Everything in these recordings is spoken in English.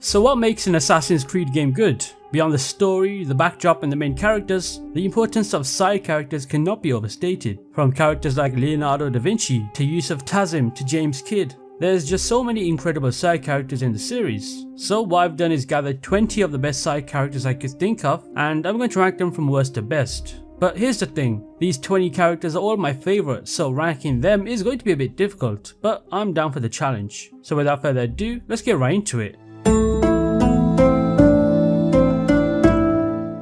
So what makes an Assassin's Creed game good? Beyond the story, the backdrop and the main characters, the importance of side characters cannot be overstated. From characters like Leonardo Da Vinci to Yusuf Yazim to James Kidd. There's just so many incredible side characters in the series. So what I've done is gather 20 of the best side characters I could think of, and I'm going to rank them from worst to best. But here's the thing, these 20 characters are all my favourites, so ranking them is going to be a bit difficult, but I'm down for the challenge. So without further ado, let's get right into it.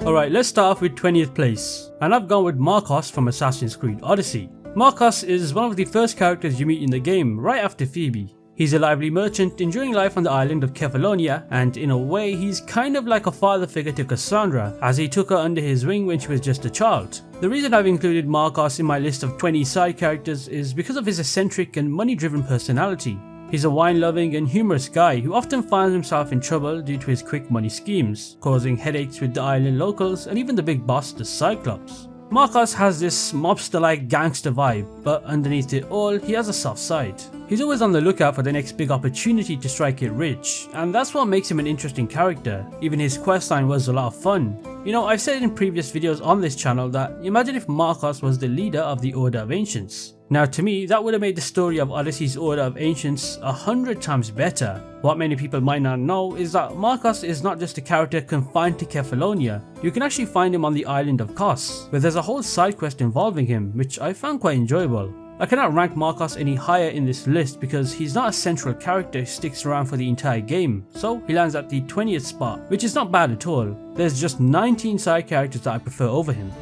Alright, let's start off with 20th place, and I've gone with Marcos from Assassin's Creed Odyssey. Marcos is one of the first characters you meet in the game, right after Phoebe. He's a lively merchant enjoying life on the island of Kefalonia, and in a way he's kind of like a father figure to Cassandra, as he took her under his wing when she was just a child. The reason I've included Marcos in my list of 20 side characters is because of his eccentric and money-driven personality. He's a wine-loving and humorous guy who often finds himself in trouble due to his quick money schemes, causing headaches with the island locals and even the big boss, the Cyclops. Marcos has this mobster-like gangster vibe, but underneath it all, he has a soft side. He's always on the lookout for the next big opportunity to strike it rich, and that's what makes him an interesting character. Even his questline was a lot of fun. You know, I've said in previous videos on this channel that imagine if Marcos was the leader of the Order of Ancients. Now to me, that would have made the story of Odyssey's Order of Ancients 100 times better. What many people might not know is that Marcos is not just a character confined to Kefalonia. You can actually find him on the island of Kos, where there's a whole side quest involving him, which I found quite enjoyable. I cannot rank Marcos any higher in this list because he's not a central character who sticks around for the entire game, so he lands at the 20th spot, which is not bad at all. There's just 19 side characters that I prefer over him.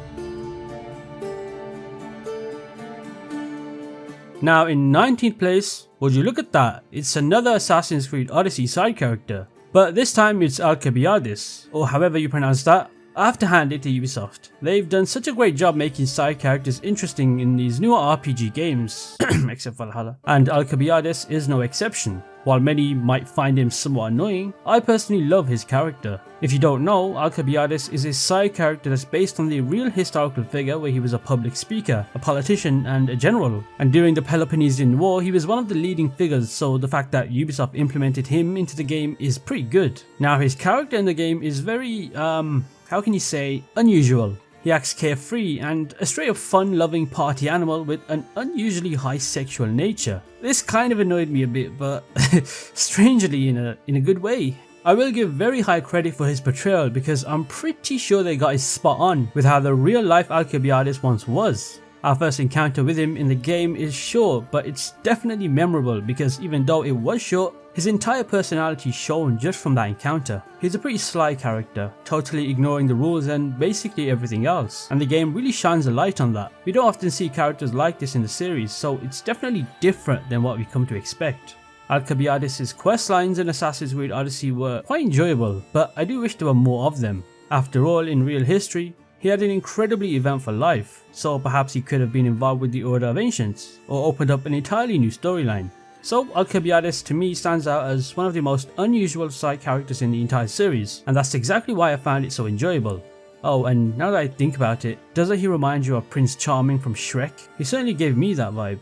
Now in 19th place, would you look at that, it's another Assassin's Creed Odyssey side character. But this time it's Alcibiades, or however you pronounce that. I have to hand it to Ubisoft. They've done such a great job making side characters interesting in these newer RPG games, except Valhalla, and Alcibiades is no exception. While many might find him somewhat annoying, I personally love his character. If you don't know, Alcibiades is a side character that's based on the real historical figure where he was a public speaker, a politician and a general. And during the Peloponnesian War, he was one of the leading figures, so the fact that Ubisoft implemented him into the game is pretty good. Now his character in the game is very, how can you say, unusual. He acts carefree and a straight up fun-loving party animal with an unusually high sexual nature. This kind of annoyed me a bit, but strangely in a good way. I will give very high credit for his portrayal because I'm pretty sure they got it spot on with how the real life Alcibiades once was. Our first encounter with him in the game is short, but it's definitely memorable because even though it was short, his entire personality is shown just from that encounter. He's a pretty sly character, totally ignoring the rules and basically everything else, and the game really shines a light on that. We don't often see characters like this in the series, so it's definitely different than what we come to expect. Alcibiades' questlines in Assassin's Creed Odyssey were quite enjoyable, but I do wish there were more of them. After all, in real history, he had an incredibly eventful life, so perhaps he could have been involved with the Order of Ancients, or opened up an entirely new storyline. So Alcibiades to me stands out as one of the most unusual side characters in the entire series, and that's exactly why I found it so enjoyable. Oh, and now that I think about it, doesn't he remind you of Prince Charming from Shrek? He certainly gave me that vibe.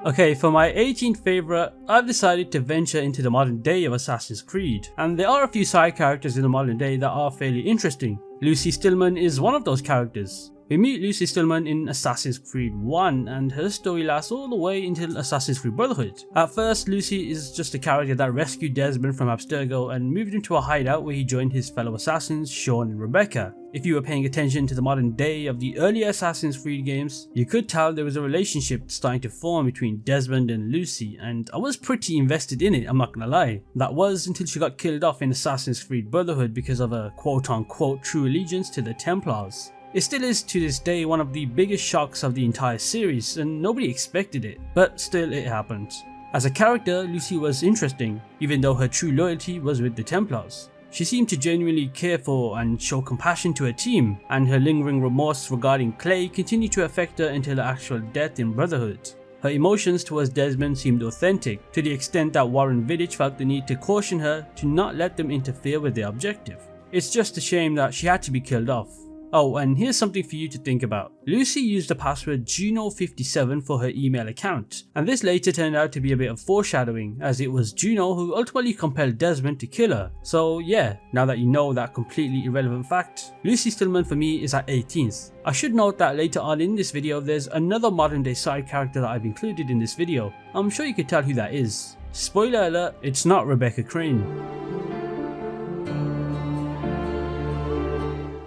Okay, for my 18th favourite, I've decided to venture into the modern day of Assassin's Creed, and there are a few side characters in the modern day that are fairly interesting. Lucy Stillman is one of those characters. We meet Lucy Stillman in Assassin's Creed 1 and her story lasts all the way until Assassin's Creed Brotherhood. At first, Lucy is just a character that rescued Desmond from Abstergo and moved him to a hideout where he joined his fellow assassins Sean and Rebecca. If you were paying attention to the modern day of the earlier Assassin's Creed games, you could tell there was a relationship starting to form between Desmond and Lucy, and I was pretty invested in it, I'm not gonna lie. That was until she got killed off in Assassin's Creed Brotherhood because of a quote-unquote true allegiance to the Templars. It still is to this day one of the biggest shocks of the entire series, and nobody expected it, but still it happened. As a character, Lucy was interesting, even though her true loyalty was with the Templars. She seemed to genuinely care for and show compassion to her team, and her lingering remorse regarding Clay continued to affect her until her actual death in Brotherhood. Her emotions towards Desmond seemed authentic, to the extent that Warren Vidic felt the need to caution her to not let them interfere with their objective. It's just a shame that she had to be killed off. Oh, and here's something for you to think about. Lucy used the password Juno57 for her email account, and this later turned out to be a bit of foreshadowing, as it was Juno who ultimately compelled Desmond to kill her. So yeah, now that you know that completely irrelevant fact, Lucy Stillman for me is at 18th. I should note that later on in this video there's another modern day side character that I've included in this video. I'm sure you could tell who that is. Spoiler alert, it's not Rebecca Crane.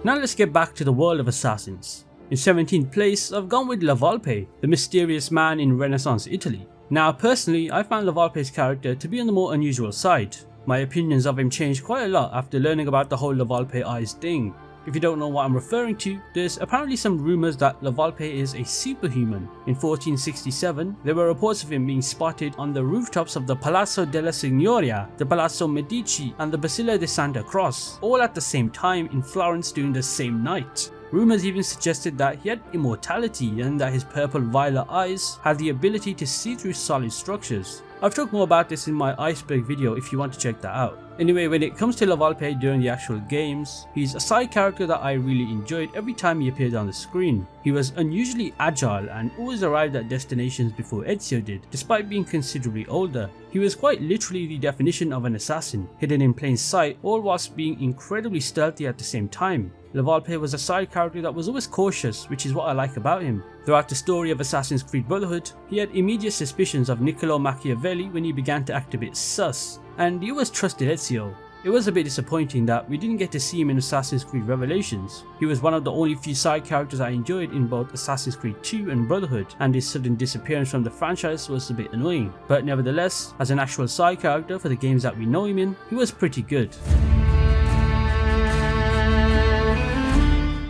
Now let's get back to the world of assassins. In 17th place, I've gone with La Volpe, the mysterious man in Renaissance Italy. Now personally, I found La Volpe's character to be on the more unusual side. My opinions of him changed quite a lot after learning about the whole La Volpe eyes thing. If you don't know what I'm referring to, there's apparently some rumours that La Volpe is a superhuman. In 1467, there were reports of him being spotted on the rooftops of the Palazzo della Signoria, the Palazzo Medici and the Basilica di Santa Croce, all at the same time in Florence during the same night. Rumours even suggested that he had immortality and that his purple violet eyes had the ability to see through solid structures. I've talked more about this in my iceberg video if you want to check that out. Anyway, when it comes to La Volpe during the actual games, he's a side character that I really enjoyed every time he appeared on the screen. He was unusually agile and always arrived at destinations before Ezio did, despite being considerably older. He was quite literally the definition of an assassin, hidden in plain sight, all whilst being incredibly stealthy at the same time. La Volpe was a side character that was always cautious, which is what I like about him. Throughout the story of Assassin's Creed Brotherhood, he had immediate suspicions of Niccolo Machiavelli when he began to act a bit sus, and he always trusted Ezio. It was a bit disappointing that we didn't get to see him in Assassin's Creed Revelations. He was one of the only few side characters I enjoyed in both Assassin's Creed 2 and Brotherhood, and his sudden disappearance from the franchise was a bit annoying. But nevertheless, as an actual side character for the games that we know him in, he was pretty good.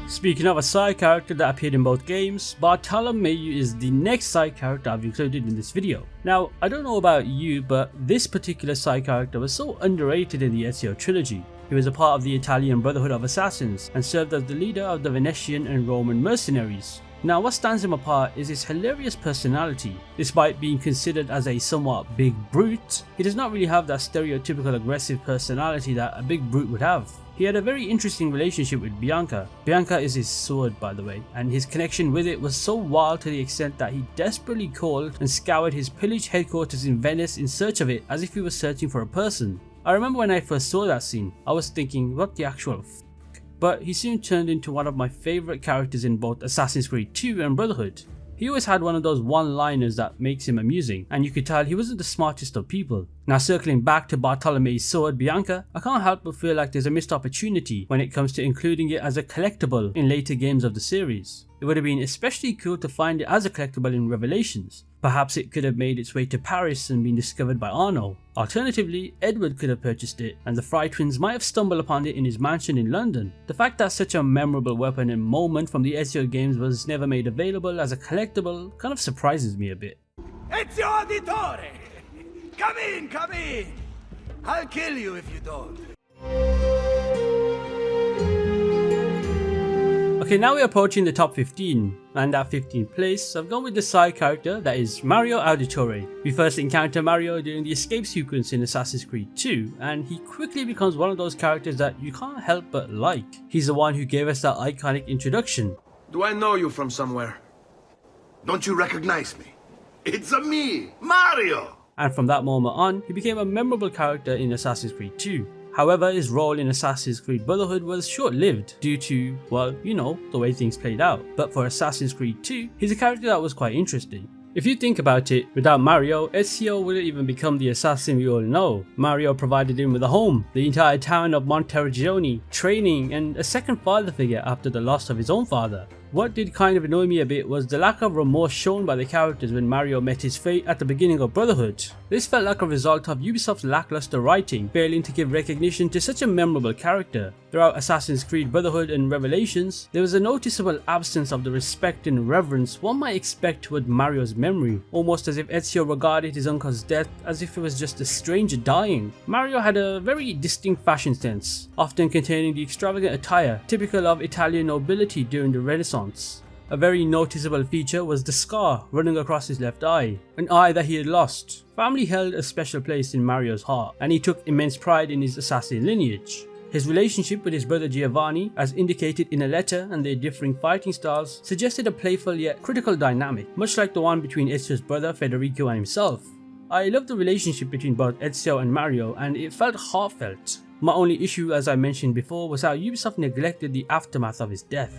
Speaking of a side character that appeared in both games, Bartolomeu is the next side character I've included in this video. Now, I don't know about you, but this particular side character was so underrated in the Ezio trilogy. He was a part of the Italian Brotherhood of Assassins and served as the leader of the Venetian and Roman mercenaries. Now, what stands him apart is his hilarious personality. Despite being considered as a somewhat big brute, he does not really have that stereotypical aggressive personality that a big brute would have. He had a very interesting relationship with Bianca. Bianca is his sword, by the way, and his connection with it was so wild to the extent that he desperately called and scoured his pillaged headquarters in Venice in search of it as if he was searching for a person. I remember when I first saw that scene, I was thinking, what the actual f***? But he soon turned into one of my favourite characters in both Assassin's Creed 2 and Brotherhood. He always had one of those one-liners that makes him amusing, and you could tell he wasn't the smartest of people. Now, circling back to Bartolomeu's sword Bianca, I can't help but feel like there's a missed opportunity when it comes to including it as a collectible in later games of the series. It would have been especially cool to find it as a collectible in Revelations. Perhaps it could have made its way to Paris and been discovered by Arno. Alternatively, Edward could have purchased it, and the Fry twins might have stumbled upon it in his mansion in London. The fact that such a memorable weapon and moment from the Ezio games was never made available as a collectible kind of surprises me a bit. Ezio Auditore! Come in, come in! I'll kill you if you don't. Okay, now we're approaching the top 15, and at 15th place, I've gone with the side character that is Mario Auditore. We first encounter Mario during the escape sequence in Assassin's Creed 2, and he quickly becomes one of those characters that you can't help but like. He's the one who gave us that iconic introduction. Do I know you from somewhere? Don't you recognize me? It's a me, Mario! And from that moment on, he became a memorable character in Assassin's Creed 2. However, his role in Assassin's Creed Brotherhood was short-lived due to, well, you know, the way things played out. But for Assassin's Creed 2, he's a character that was quite interesting. If you think about it, without Mario, Ezio wouldn't even become the assassin we all know. Mario provided him with a home, the entire town of Monteriggioni, training, and a second father figure after the loss of his own father. What did kind of annoy me a bit was the lack of remorse shown by the characters when Mario met his fate at the beginning of Brotherhood. This felt like a result of Ubisoft's lackluster writing, failing to give recognition to such a memorable character. Throughout Assassin's Creed Brotherhood and Revelations, there was a noticeable absence of the respect and reverence one might expect toward Mario's memory, almost as if Ezio regarded his uncle's death as if it was just a stranger dying. Mario had a very distinct fashion sense, often containing the extravagant attire typical of Italian nobility during the Renaissance. A very noticeable feature was the scar running across his left eye, an eye that he had lost. Family held a special place in Mario's heart, and he took immense pride in his assassin lineage. His relationship with his brother Giovanni, as indicated in a letter, and their differing fighting styles suggested a playful yet critical dynamic, much like the one between Ezio's brother Federico and himself. I love the relationship between both Ezio and Mario, and it felt heartfelt. My only issue, as I mentioned before, was how Ubisoft neglected the aftermath of his death.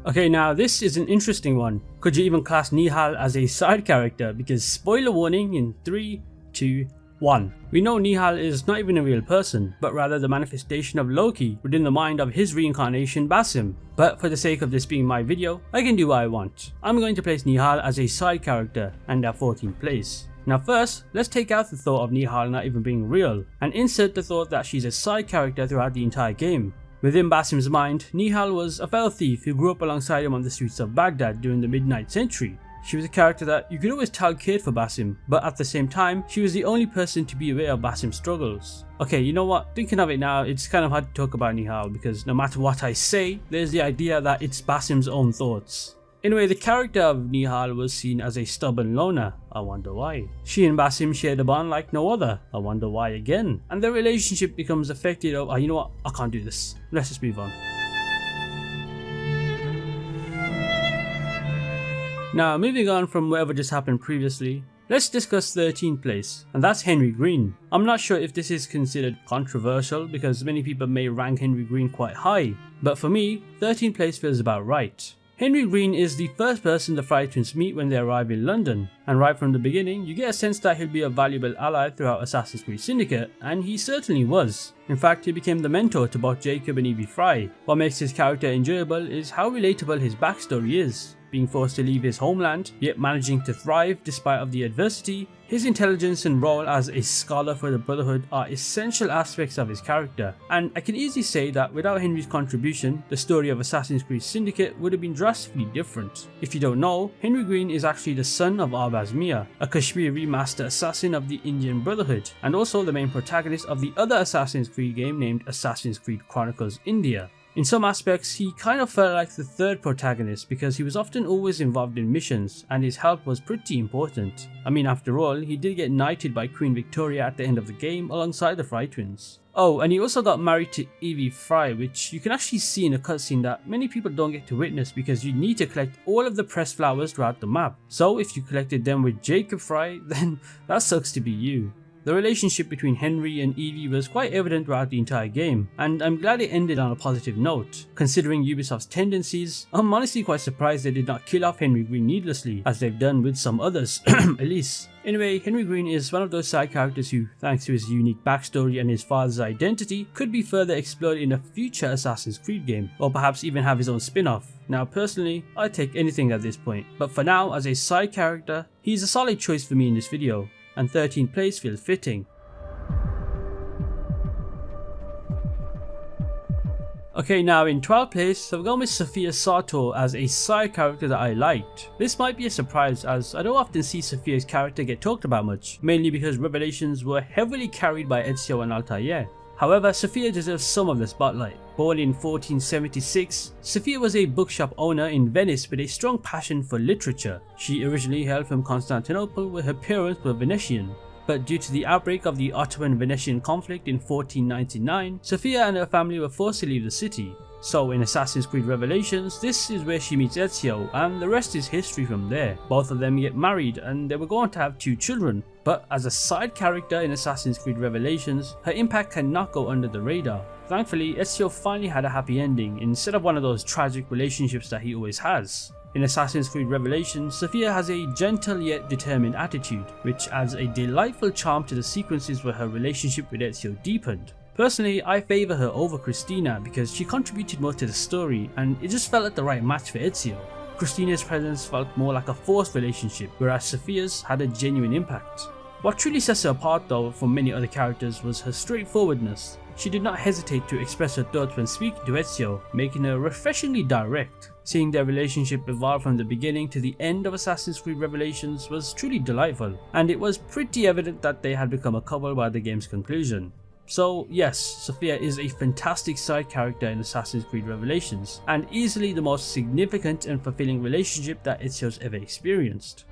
Okay, now this is an interesting one. Could you even class Nihal as a side character? Because spoiler warning in 3, 2, 1. We know Nihal is not even a real person, but rather the manifestation of Loki within the mind of his reincarnation Basim. But for the sake of this being my video, I can do what I want. I'm going to place Nihal as a side character and at 14th place. Now first, let's take out the thought of Nihal not even being real, and insert the thought that she's a side character throughout the entire game. Within Basim's mind, Nihal was a fellow thief who grew up alongside him on the streets of Baghdad during the mid-9th century. She was a character that you could always tell cared for Basim, but at the same time, she was the only person to be aware of Basim's struggles. Okay, you know what, thinking of it now, it's kind of hard to talk about Nihal because no matter what I say, there's the idea that it's Basim's own thoughts. Anyway, the character of Nihal was seen as a stubborn loner. I wonder why. She and Basim shared a bond like no other. I wonder why again. And their relationship becomes affected of, you know what, I can't do this. Let's just move on. Now, moving on from whatever just happened previously, let's discuss 13th place, and that's Henry Green. I'm not sure if this is considered controversial because many people may rank Henry Green quite high, but for me, 13th place feels about right. Henry Green is the first person the Fry Twins meet when they arrive in London, and right from the beginning you get a sense that he'll be a valuable ally throughout Assassin's Creed Syndicate, and he certainly was. In fact, he became the mentor to both Jacob and Evie Fry. What makes his character enjoyable is how relatable his backstory is. Being forced to leave his homeland, yet managing to thrive despite of the adversity, his intelligence and role as a scholar for the Brotherhood are essential aspects of his character, and I can easily say that without Henry's contribution, the story of Assassin's Creed Syndicate would have been drastically different. If you don't know, Henry Green is actually the son of Arbaz Mia, a Kashmiri master assassin of the Indian Brotherhood, and also the main protagonist of the other Assassin's Creed game named Assassin's Creed Chronicles India. In some aspects, he kind of felt like the third protagonist because he was often always involved in missions and his help was pretty important. I mean, after all, he did get knighted by Queen Victoria at the end of the game alongside the Fry Twins. Oh, and he also got married to Evie Fry, which you can actually see in a cutscene that many people don't get to witness because you need to collect all of the pressed flowers throughout the map. So if you collected them with Jacob Fry, then that sucks to be you. The relationship between Henry and Evie was quite evident throughout the entire game, and I'm glad it ended on a positive note. Considering Ubisoft's tendencies, I'm honestly quite surprised they did not kill off Henry Green needlessly, as they've done with some others, at least. Anyway, Henry Green is one of those side characters who, thanks to his unique backstory and his father's identity, could be further explored in a future Assassin's Creed game, or perhaps even have his own spin-off. Now personally, I'd take anything at this point, but for now, as a side character, he's a solid choice for me in this video, and 13th place feels fitting. Okay, now in 12th place, I've gone with Sophia Sartor as a side character that I liked. This might be a surprise as I don't often see Sophia's character get talked about much, mainly because Revelations were heavily carried by Ezio and Altair. However, Sophia deserves some of the spotlight. Born in 1476, Sophia was a bookshop owner in Venice with a strong passion for literature. She originally hailed from Constantinople where her parents were Venetian. But due to the outbreak of the Ottoman-Venetian conflict in 1499, Sophia and her family were forced to leave the city. So in Assassin's Creed Revelations, this is where she meets Ezio, and the rest is history from there. Both of them get married and they were going to have 2 children, but as a side character in Assassin's Creed Revelations, her impact cannot go under the radar. Thankfully, Ezio finally had a happy ending instead of one of those tragic relationships that he always has. In Assassin's Creed Revelations, Sophia has a gentle yet determined attitude, which adds a delightful charm to the sequences where her relationship with Ezio deepened. Personally, I favour her over Christina because she contributed more to the story and it just felt like the right match for Ezio. Christina's presence felt more like a forced relationship, whereas Sophia's had a genuine impact. What truly sets her apart though from many other characters was her straightforwardness. She did not hesitate to express her thoughts when speaking to Ezio, making her refreshingly direct. Seeing their relationship evolve from the beginning to the end of Assassin's Creed Revelations was truly delightful, and it was pretty evident that they had become a couple by the game's conclusion. So yes, Sophia is a fantastic side character in Assassin's Creed Revelations, and easily the most significant and fulfilling relationship that Ezio's ever experienced.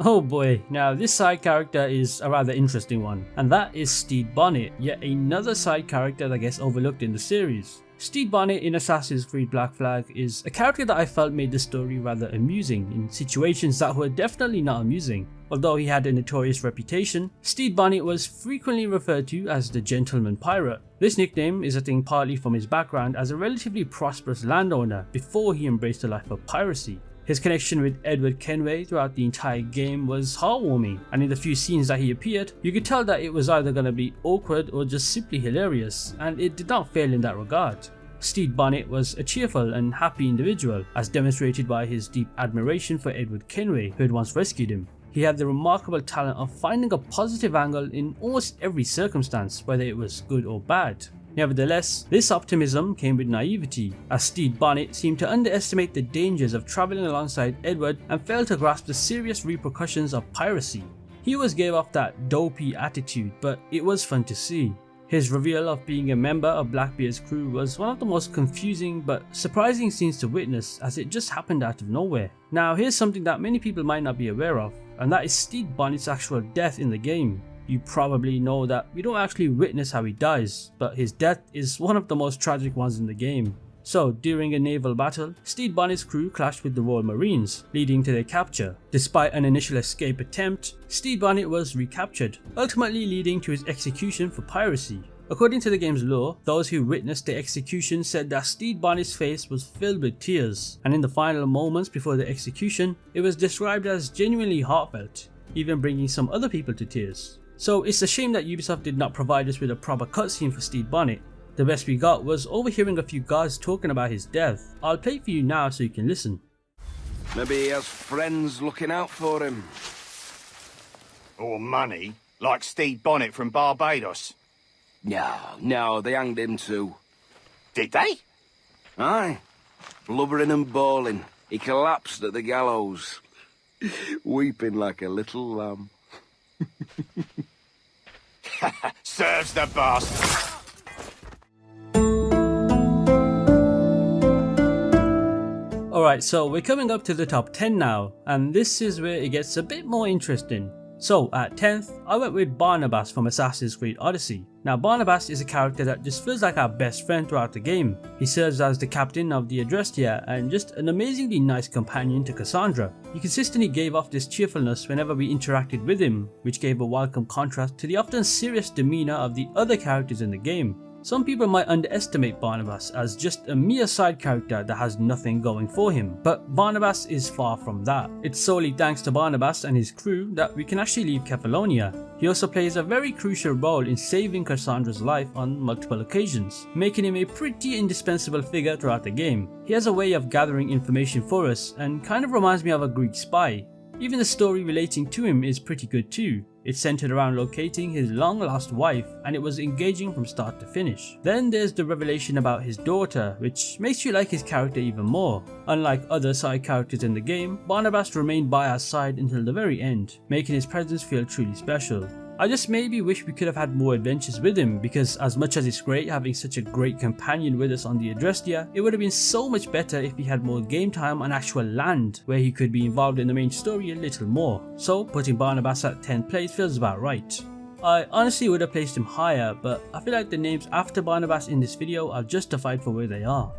Oh boy, now this side character is a rather interesting one, and that is Stede Bonnet, yet another side character that gets overlooked in the series. Stede Bonnet in Assassin's Creed Black Flag is a character that I felt made the story rather amusing in situations that were definitely not amusing. Although he had a notorious reputation, Stede Bonnet was frequently referred to as the Gentleman Pirate. This nickname is a thing partly from his background as a relatively prosperous landowner before he embraced a life of piracy. His connection with Edward Kenway throughout the entire game was heartwarming, and in the few scenes that he appeared, you could tell that it was either going to be awkward or just simply hilarious, and it did not fail in that regard. Stede Bonnet was a cheerful and happy individual, as demonstrated by his deep admiration for Edward Kenway, who had once rescued him. He had the remarkable talent of finding a positive angle in almost every circumstance, whether it was good or bad. Nevertheless, this optimism came with naivety, as Stede Bonnet seemed to underestimate the dangers of travelling alongside Edward and failed to grasp the serious repercussions of piracy. He always gave off that dopey attitude, but it was fun to see. His reveal of being a member of Blackbeard's crew was one of the most confusing but surprising scenes to witness, as it just happened out of nowhere. Now here's something that many people might not be aware of, and that is Stede Bonnet's actual death in the game. You probably know that we don't actually witness how he dies, but his death is one of the most tragic ones in the game. So, during a naval battle, Stede Bonnet's crew clashed with the Royal Marines, leading to their capture. Despite an initial escape attempt, Stede Bonnet was recaptured, ultimately leading to his execution for piracy. According to the game's lore, those who witnessed the execution said that Stede Bonnet's face was filled with tears, and in the final moments before the execution, it was described as genuinely heartfelt, even bringing some other people to tears. So it's a shame that Ubisoft did not provide us with a proper cutscene for Stede Bonnet. The best we got was overhearing a few guards talking about his death. I'll play it for you now so you can listen. Maybe he has friends looking out for him. Or money, like Stede Bonnet from Barbados. No, they hanged him too. Did they? Aye. Blubbering and bawling. He collapsed at the gallows. Weeping like a little lamb. Serves the bastard. Alright, so we're coming up to the top 10 now, and this is where it gets a bit more interesting. So at 10th, I went with Barnabas from Assassin's Creed Odyssey. Now Barnabas is a character that just feels like our best friend throughout the game. He serves as the captain of the Adrestia and just an amazingly nice companion to Cassandra. He consistently gave off this cheerfulness whenever we interacted with him, which gave a welcome contrast to the often serious demeanour of the other characters in the game. Some people might underestimate Barnabas as just a mere side character that has nothing going for him, but Barnabas is far from that. It's solely thanks to Barnabas and his crew that we can actually leave Kefalonia. He also plays a very crucial role in saving Cassandra's life on multiple occasions, making him a pretty indispensable figure throughout the game. He has a way of gathering information for us and kind of reminds me of a Greek spy. Even the story relating to him is pretty good too. It's centered around locating his long lost wife, and it was engaging from start to finish. Then there's the revelation about his daughter, which makes you like his character even more. Unlike other side characters in the game, Barnabas remained by our side until the very end, making his presence feel truly special. I just maybe wish we could have had more adventures with him, because as much as it's great having such a great companion with us on the Adrestia, it would have been so much better if he had more game time on actual land, where he could be involved in the main story a little more. So putting Barnabas at 10th place feels about right. I honestly would have placed him higher, but I feel like the names after Barnabas in this video are justified for where they are.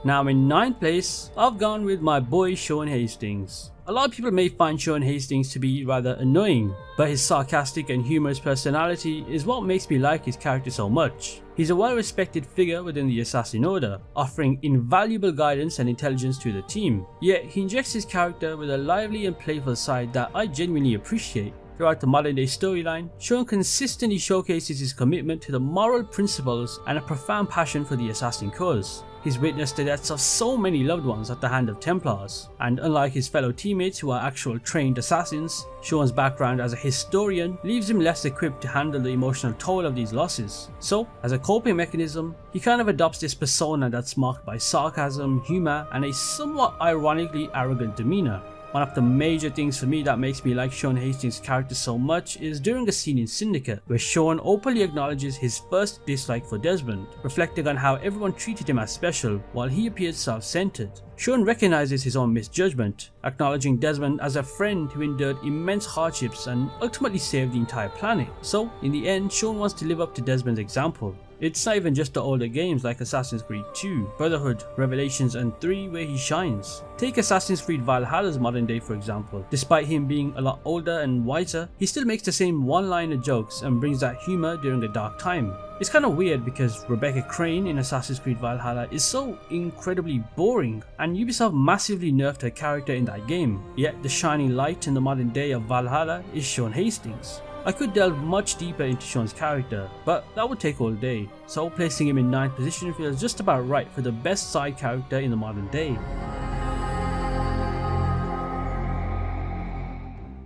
Now in 9th place, I've gone with my boy Sean Hastings. A lot of people may find Sean Hastings to be rather annoying, but his sarcastic and humorous personality is what makes me like his character so much. He's a well-respected figure within the Assassin Order, offering invaluable guidance and intelligence to the team, yet he injects his character with a lively and playful side that I genuinely appreciate. Throughout the modern day storyline, Sean consistently showcases his commitment to the moral principles and a profound passion for the assassin cause. He's witnessed the deaths of so many loved ones at the hand of Templars, and unlike his fellow teammates who are actual trained assassins, Sean's background as a historian leaves him less equipped to handle the emotional toll of these losses. So, as a coping mechanism, he kind of adopts this persona that's marked by sarcasm, humour, and a somewhat ironically arrogant demeanour. One of the major things for me that makes me like Sean Hastings' character so much is during a scene in Syndicate, where Sean openly acknowledges his first dislike for Desmond, reflecting on how everyone treated him as special while he appeared self-centered. Sean recognizes his own misjudgment, acknowledging Desmond as a friend who endured immense hardships and ultimately saved the entire planet. So, in the end, Sean wants to live up to Desmond's example. It's not even just the older games like Assassin's Creed 2, Brotherhood, Revelations and 3 where he shines. Take Assassin's Creed Valhalla's modern day for example. Despite him being a lot older and wiser, he still makes the same one-liner jokes and brings that humor during a dark time. It's kind of weird because Rebecca Crane in Assassin's Creed Valhalla is so incredibly boring, and Ubisoft massively nerfed her character in that game, yet the shining light in the modern day of Valhalla is Sean Hastings. I could delve much deeper into Sean's character, but that would take all day, so placing him in 9th position feels just about right for the best side character in the modern day.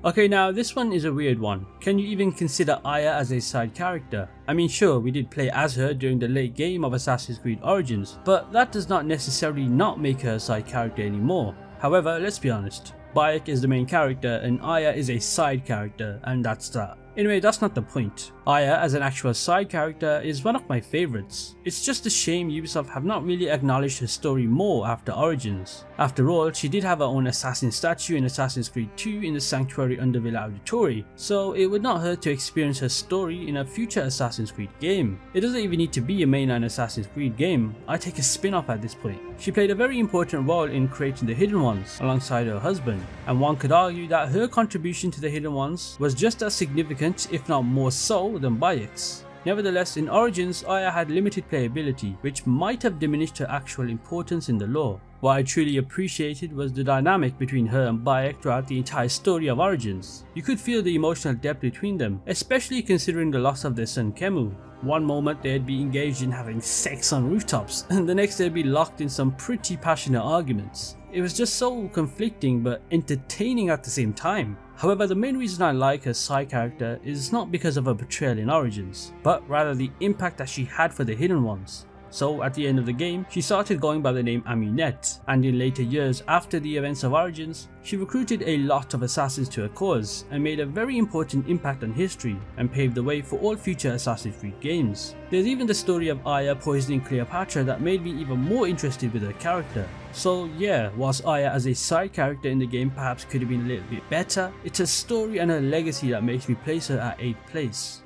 Okay, now this one is a weird one. Can you even consider Aya as a side character? I mean, sure, we did play as her during the late game of Assassin's Creed Origins, but that does not necessarily not make her a side character anymore. However, let's be honest, Bayek is the main character and Aya is a side character, and that's that. Anyway, that's not the point. Aya as an actual side character is one of my favorites. It's just a shame Ubisoft have not really acknowledged her story more after Origins. After all, she did have her own assassin statue in Assassin's Creed 2 in the Sanctuary Underville Auditory, so it would not hurt to experience her story in a future Assassin's Creed game. It doesn't even need to be a mainline Assassin's Creed game, I take a spin-off at this point. She played a very important role in creating the Hidden Ones alongside her husband, and one could argue that her contribution to the Hidden Ones was just as significant, if not more so, than Bayek's. Nevertheless, in Origins, Aya had limited playability, which might have diminished her actual importance in the lore. What I truly appreciated was the dynamic between her and Bayek throughout the entire story of Origins. You could feel the emotional depth between them, especially considering the loss of their son Kemu. One moment they'd be engaged in having sex on rooftops, and the next they'd be locked in some pretty passionate arguments. It was just so conflicting but entertaining at the same time. However, the main reason I like her side character is not because of her portrayal in Origins, but rather the impact that she had for the Hidden Ones. So at the end of the game, she started going by the name Amunet, and in later years after the events of Origins, she recruited a lot of assassins to her cause and made a very important impact on history and paved the way for all future Assassin's Creed games. There's even the story of Aya poisoning Cleopatra that made me even more interested with her character. So yeah, whilst Aya as a side character in the game perhaps could have been a little bit better, it's her story and her legacy that makes me place her at 8th place.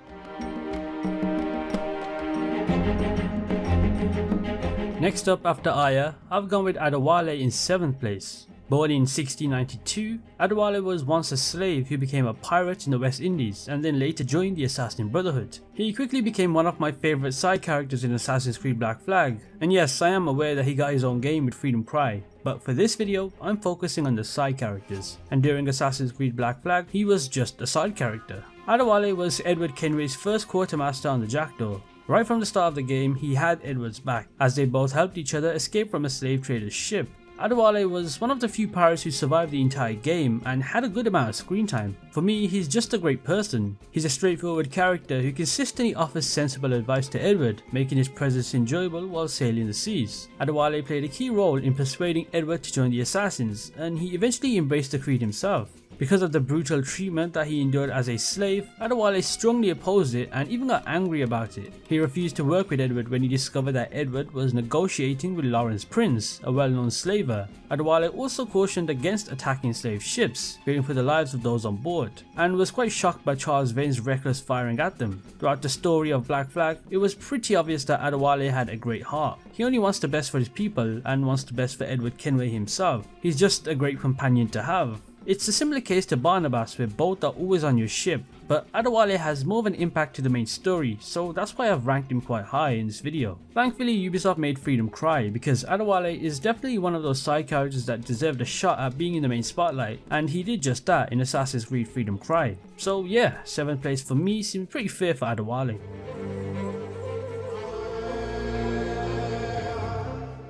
Next up after Aya, I've gone with Adewale in 7th place. Born in 1692, Adewale was once a slave who became a pirate in the West Indies and then later joined the Assassin Brotherhood. He quickly became one of my favourite side characters in Assassin's Creed Black Flag, and yes, I am aware that he got his own game with Freedom Cry, but for this video, I'm focusing on the side characters, and during Assassin's Creed Black Flag, he was just a side character. Adewale was Edward Kenway's first quartermaster on the Jackdaw. Right from the start of the game, he had Edward's back, as they both helped each other escape from a slave trader's ship. Adewale was one of the few pirates who survived the entire game and had a good amount of screen time. For me, he's just a great person. He's a straightforward character who consistently offers sensible advice to Edward, making his presence enjoyable while sailing the seas. Adewale played a key role in persuading Edward to join the assassins, and he eventually embraced the creed himself. Because of the brutal treatment that he endured as a slave, Adewale strongly opposed it and even got angry about it. He refused to work with Edward when he discovered that Edward was negotiating with Lawrence Prince, a well-known slaver. Adewale also cautioned against attacking slave ships, fearing for the lives of those on board, and was quite shocked by Charles Vane's reckless firing at them. Throughout the story of Black Flag, it was pretty obvious that Adewale had a great heart. He only wants the best for his people and wants the best for Edward Kenway himself. He's just a great companion to have. It's a similar case to Barnabas where both are always on your ship, but Adewale has more of an impact to the main story, so that's why I've ranked him quite high in this video. Thankfully Ubisoft made Freedom Cry, because Adewale is definitely one of those side characters that deserved a shot at being in the main spotlight, and he did just that in Assassin's Creed Freedom Cry. So yeah, 7th place for me seems pretty fair for Adewale.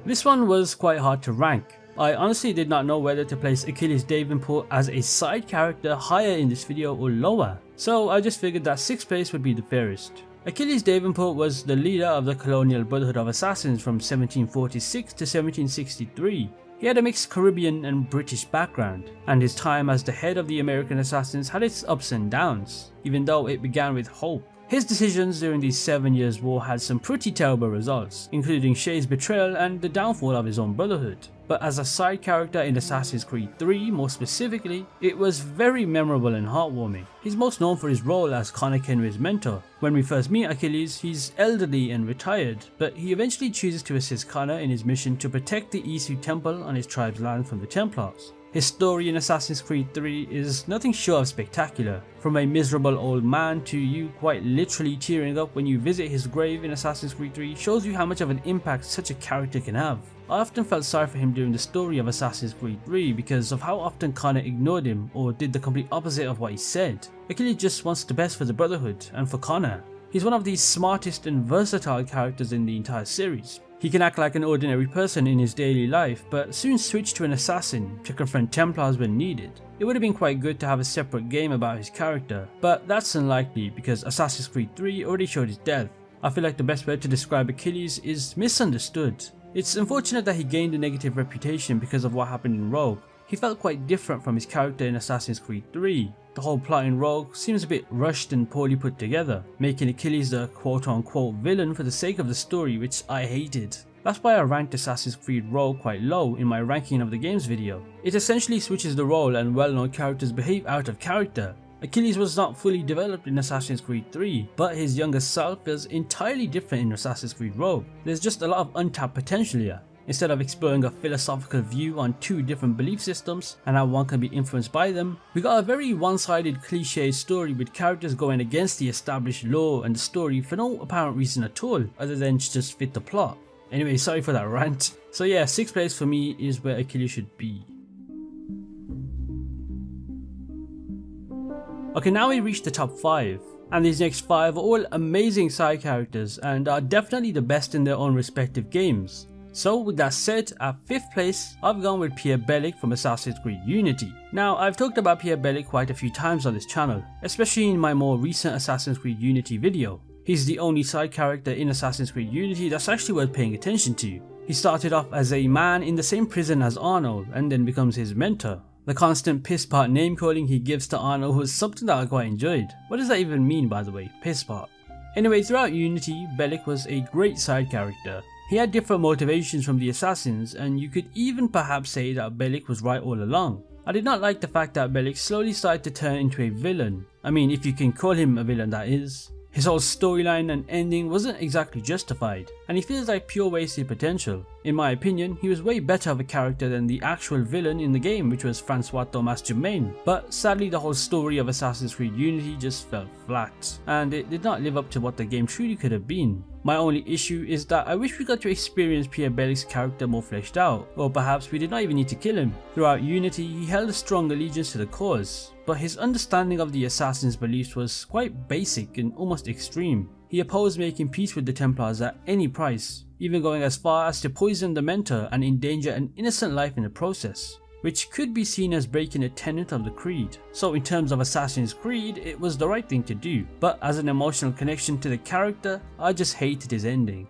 This one was quite hard to rank. I honestly did not know whether to place Achilles Davenport as a side character higher in this video or lower, so I just figured that 6th place would be the fairest. Achilles Davenport was the leader of the Colonial Brotherhood of Assassins from 1746 to 1763. He had a mixed Caribbean and British background, and his time as the head of the American Assassins had its ups and downs, even though it began with hope. His decisions during the 7 Years' War had some pretty terrible results, including Shay's betrayal and the downfall of his own brotherhood. But as a side character in Assassin's Creed 3 more specifically, it was very memorable and heartwarming. He's most known for his role as Connor Kenway's mentor. When we first meet Achilles, he's elderly and retired, but he eventually chooses to assist Connor in his mission to protect the ezio temple on his tribe's land from the Templars. His story in Assassin's Creed 3 is nothing short of spectacular, from a miserable old man to you quite literally tearing up when you visit his grave in Assassin's Creed 3 shows you how much of an impact such a character can have. I often felt sorry for him during the story of Assassin's Creed 3 because of how often Connor ignored him or did the complete opposite of what he said. Achilles just wants the best for the Brotherhood and for Connor. He's one of the smartest and versatile characters in the entire series. He can act like an ordinary person in his daily life, but soon switch to an assassin to confront Templars when needed. It would have been quite good to have a separate game about his character, but that's unlikely because Assassin's Creed 3 already showed his death. I feel like the best way to describe Achilles is misunderstood. It's unfortunate that he gained a negative reputation because of what happened in Rogue. He felt quite different from his character in Assassin's Creed 3. The whole plot in Rogue seems a bit rushed and poorly put together, making Achilles the quote-unquote villain for the sake of the story, which I hated. That's why I ranked Assassin's Creed Rogue quite low in my ranking of the games video. It essentially switches the role and well-known characters behave out of character. Achilles was not fully developed in Assassin's Creed 3, but his younger self is entirely different in Assassin's Creed Rogue. There's just a lot of untapped potential here. Instead of exploring a philosophical view on two different belief systems and how one can be influenced by them, we got a very one-sided cliche story with characters going against the established lore and the story for no apparent reason at all, other than to just fit the plot. Anyway, sorry for that rant. So yeah, 6th place for me is where Achilles should be. Okay, now we reach the top 5, and these next 5 are all amazing side characters and are definitely the best in their own respective games. So with that said, at 5th place, I've gone with Pierre Bellic from Assassin's Creed Unity. Now, I've talked about Pierre Bellic quite a few times on this channel, especially in my more recent Assassin's Creed Unity video. He's the only side character in Assassin's Creed Unity that's actually worth paying attention to. He started off as a man in the same prison as Arnold and then becomes his mentor. The constant piss part name calling he gives to Arnold was something that I quite enjoyed. What does that even mean, by the way, piss part? Anyway, throughout Unity, Bellic was a great side character. He had different motivations from the assassins, and you could even perhaps say that Bellic was right all along. I did not like the fact that Bellic slowly started to turn into a villain. I mean, if you can call him a villain, that is. His whole storyline and ending wasn't exactly justified, and he feels like pure wasted potential. In my opinion, he was way better of a character than the actual villain in the game, which was Francois Thomas Germain, but sadly the whole story of Assassin's Creed Unity just fell flat, and it did not live up to what the game truly could have been. My only issue is that I wish we got to experience Pierre Bellic's character more fleshed out, or perhaps we did not even need to kill him. Throughout Unity, he held a strong allegiance to the cause, but his understanding of the assassins' beliefs was quite basic and almost extreme. He opposed making peace with the Templars at any price, even going as far as to poison the mentor and endanger an innocent life in the process, which could be seen as breaking a tenet of the creed. So in terms of Assassin's Creed, it was the right thing to do, but as an emotional connection to the character, I just hated his ending.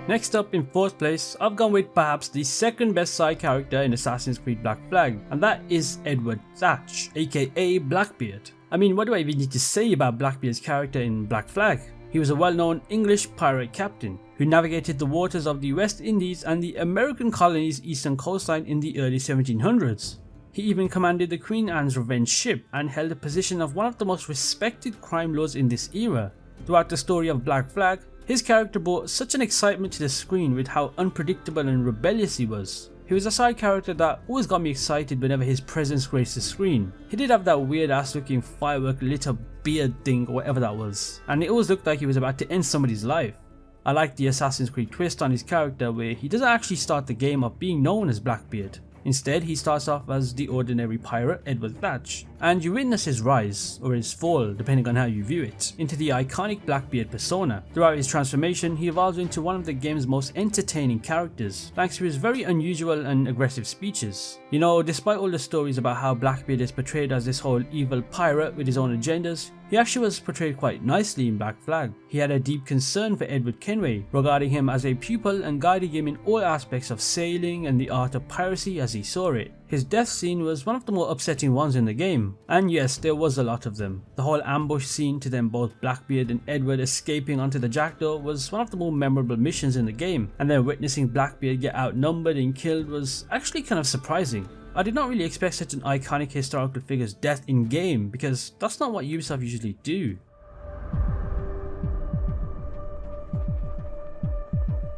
Next up in 4th place, I've gone with perhaps the second best side character in Assassin's Creed Black Flag, and that is Edward Thatch, aka Blackbeard. I mean, what do I even need to say about Blackbeard's character in Black Flag? He was a well-known English pirate captain who navigated the waters of the West Indies and the American colonies' eastern coastline in the early 1700s. He even commanded the Queen Anne's Revenge ship and held a position of one of the most respected crime lords in this era. Throughout the story of Black Flag, his character brought such an excitement to the screen with how unpredictable and rebellious he was. He was a side character that always got me excited whenever his presence graced the screen. He did have that weird ass looking firework lit up beard thing or whatever that was, and it always looked like he was about to end somebody's life. I like the Assassin's Creed twist on his character where he doesn't actually start the game off being known as Blackbeard. Instead, he starts off as the ordinary pirate Edward Thatch, and you witness his rise, or his fall depending on how you view it, into the iconic Blackbeard persona. Throughout his transformation, he evolves into one of the game's most entertaining characters, thanks to his very unusual and aggressive speeches. You know, despite all the stories about how Blackbeard is portrayed as this whole evil pirate with his own agendas, he actually was portrayed quite nicely in Black Flag. He had a deep concern for Edward Kenway, regarding him as a pupil and guiding him in all aspects of sailing and the art of piracy as he saw it. His death scene was one of the more upsetting ones in the game, and yes, there was a lot of them. The whole ambush scene to them both Blackbeard and Edward escaping onto the jackdaw was one of the more memorable missions in the game, and then witnessing Blackbeard get outnumbered and killed was actually kind of surprising. I did not really expect such an iconic historical figure's death in game, because that's not what Ubisoft usually do.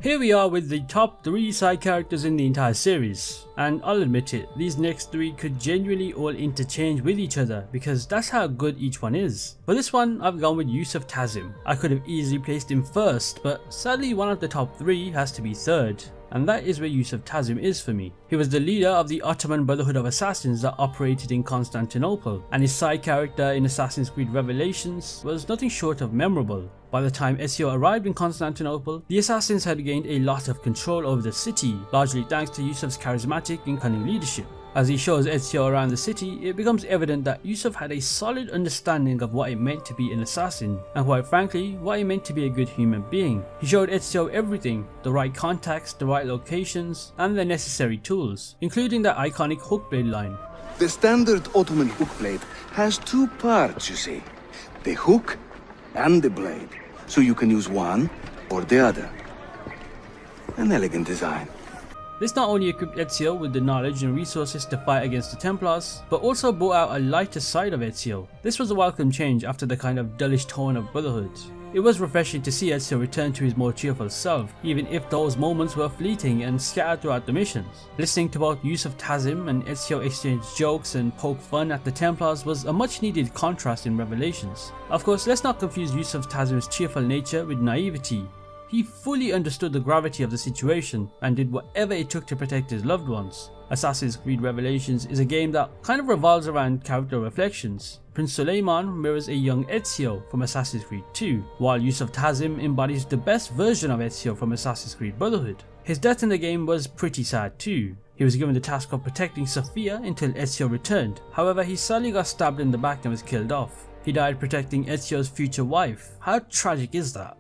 Here we are with the top 3 side characters in the entire series, and I'll admit it, these next 3 could genuinely all interchange with each other because that's how good each one is. For this one, I've gone with Yusuf Yazim. I could have easily placed him first, but sadly one of the top 3 has to be third. And that is where Yusuf Yazim is for me. He was the leader of the Ottoman Brotherhood of Assassins that operated in Constantinople, and his side character in Assassin's Creed Revelations was nothing short of memorable. By the time Ezio arrived in Constantinople, the assassins had gained a lot of control over the city, largely thanks to Yusuf's charismatic and cunning leadership. As he shows Ezio around the city, it becomes evident that Yusuf had a solid understanding of what it meant to be an assassin, and quite frankly, what it meant to be a good human being. He showed Ezio everything, the right contacts, the right locations, and the necessary tools, including that iconic hook blade line. The standard Ottoman hook blade has 2 parts, you see. The hook and the blade. So you can use one or the other. An elegant design. This not only equipped Ezio with the knowledge and resources to fight against the Templars, but also brought out a lighter side of Ezio. This was a welcome change after the kind of dullish tone of Brotherhood. It was refreshing to see Ezio return to his more cheerful self, even if those moments were fleeting and scattered throughout the missions. Listening to both Yusuf Yazim and Ezio exchange jokes and poke fun at the Templars was a much needed contrast in Revelations. Of course, let's not confuse Yusuf Yazim's cheerful nature with naivety. He fully understood the gravity of the situation and did whatever it took to protect his loved ones. Assassin's Creed Revelations is a game that kind of revolves around character reflections. Prince Suleiman mirrors a young Ezio from Assassin's Creed 2, while Yusuf Yazim embodies the best version of Ezio from Assassin's Creed Brotherhood. His death in the game was pretty sad too. He was given the task of protecting Sofia until Ezio returned, however he sadly got stabbed in the back and was killed off. He died protecting Ezio's future wife. How tragic is that?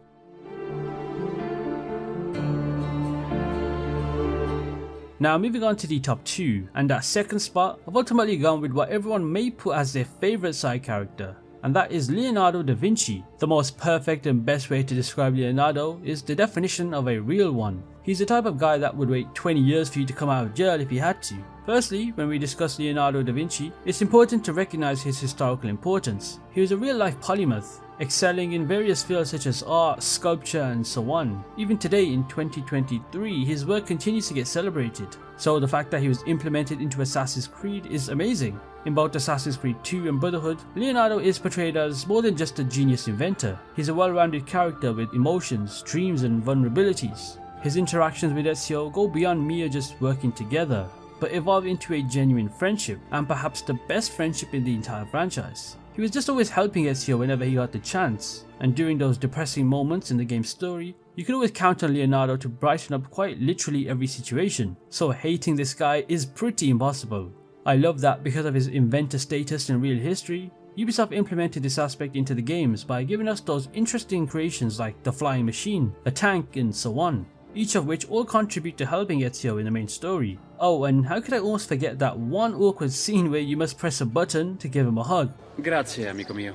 Now moving on to the top 2, and that second spot, I've ultimately gone with what everyone may put as their favourite side character, and that is Leonardo Da Vinci. The most perfect and best way to describe Leonardo is the definition of a real one. He's the type of guy that would wait 20 years for you to come out of jail if he had to. Firstly, when we discuss Leonardo da Vinci, it's important to recognise his historical importance. He was a real-life polymath, excelling in various fields such as art, sculpture and so on. Even today in 2023, his work continues to get celebrated. So the fact that he was implemented into Assassin's Creed is amazing. In both Assassin's Creed 2 and Brotherhood, Leonardo is portrayed as more than just a genius inventor. He's a well-rounded character with emotions, dreams and vulnerabilities. His interactions with Ezio go beyond mere just working together, but evolve into a genuine friendship, and perhaps the best friendship in the entire franchise. He was just always helping Ezio whenever he got the chance, and during those depressing moments in the game's story, you could always count on Leonardo to brighten up quite literally every situation, so hating this guy is pretty impossible. I love that because of his inventor status in real history, Ubisoft implemented this aspect into the games by giving us those interesting creations like the flying machine, a tank and so on, each of which all contribute to helping Ezio in the main story. Oh, and how could I almost forget that one awkward scene where you must press a button to give him a hug. Grazie, amico mio.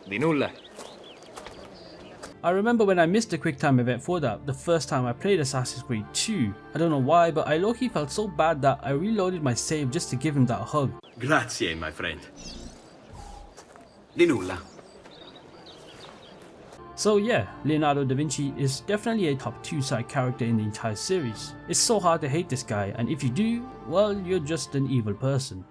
Di nulla. I remember when I missed the quick time event for that the first time I played Assassin's Creed 2. I don't know why, but I low-key felt so bad that I reloaded my save just to give him that hug. Grazie, my friend. Di nulla. So yeah, Leonardo da Vinci is definitely a top 2 side character in the entire series. It's so hard to hate this guy, and if you do, well, you're just an evil person.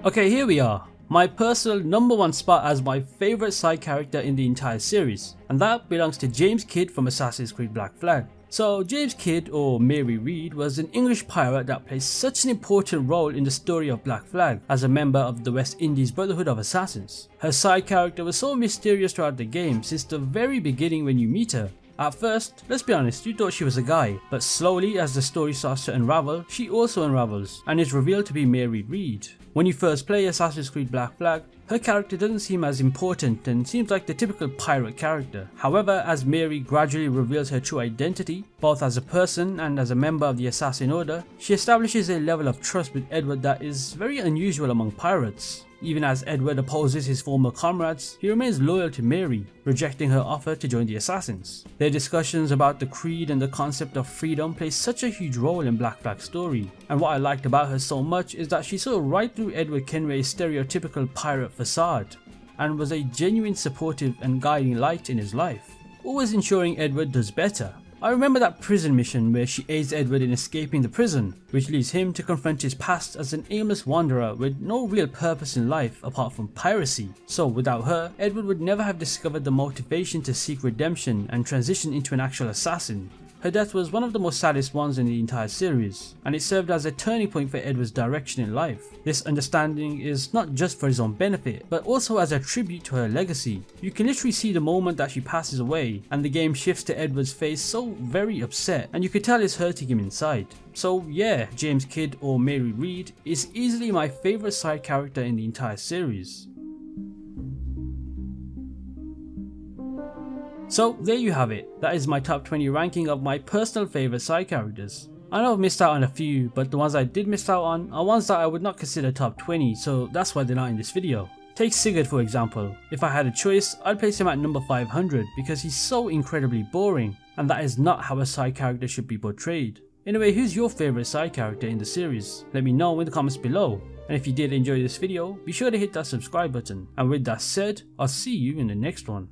Okay, here we are. My personal number 1 spot as my favourite side character in the entire series, and that belongs to James Kidd from Assassin's Creed Black Flag. So James Kidd, or Mary Read, was an English pirate that plays such an important role in the story of Black Flag as a member of the West Indies Brotherhood of Assassins. Her side character was so mysterious throughout the game since the very beginning when you meet her. At first, let's be honest, you thought she was a guy, but slowly as the story starts to unravel, she also unravels and is revealed to be Mary Reed. When you first play Assassin's Creed Black Flag, her character doesn't seem as important and seems like the typical pirate character. However, as Mary gradually reveals her true identity, both as a person and as a member of the Assassin Order, she establishes a level of trust with Edward that is very unusual among pirates. Even as Edward opposes his former comrades, he remains loyal to Mary, rejecting her offer to join the Assassins. Their discussions about the creed and the concept of freedom play such a huge role in Black Flag's story, and what I liked about her so much is that she saw right through Edward Kenway's stereotypical pirate facade, and was a genuine supportive and guiding light in his life, always ensuring Edward does better. I remember that prison mission where she aids Edward in escaping the prison, which leads him to confront his past as an aimless wanderer with no real purpose in life apart from piracy. So without her, Edward would never have discovered the motivation to seek redemption and transition into an actual assassin. Her death was one of the most saddest ones in the entire series, and it served as a turning point for Edward's direction in life. This understanding is not just for his own benefit, but also as a tribute to her legacy. You can literally see the moment that she passes away, and the game shifts to Edward's face so very upset, and you could tell it's hurting him inside. So yeah, James Kidd or Mary Reed is easily my favourite side character in the entire series. So there you have it, that is my top 20 ranking of my personal favourite side characters. I know I've missed out on a few, but the ones I did miss out on are ones that I would not consider top 20, so that's why they're not in this video. Take Sigurd for example. If I had a choice, I'd place him at number 500 because he's so incredibly boring, and that is not how a side character should be portrayed. Anyway, who's your favourite side character in the series? Let me know in the comments below. And if you did enjoy this video, be sure to hit that subscribe button. And with that said, I'll see you in the next one.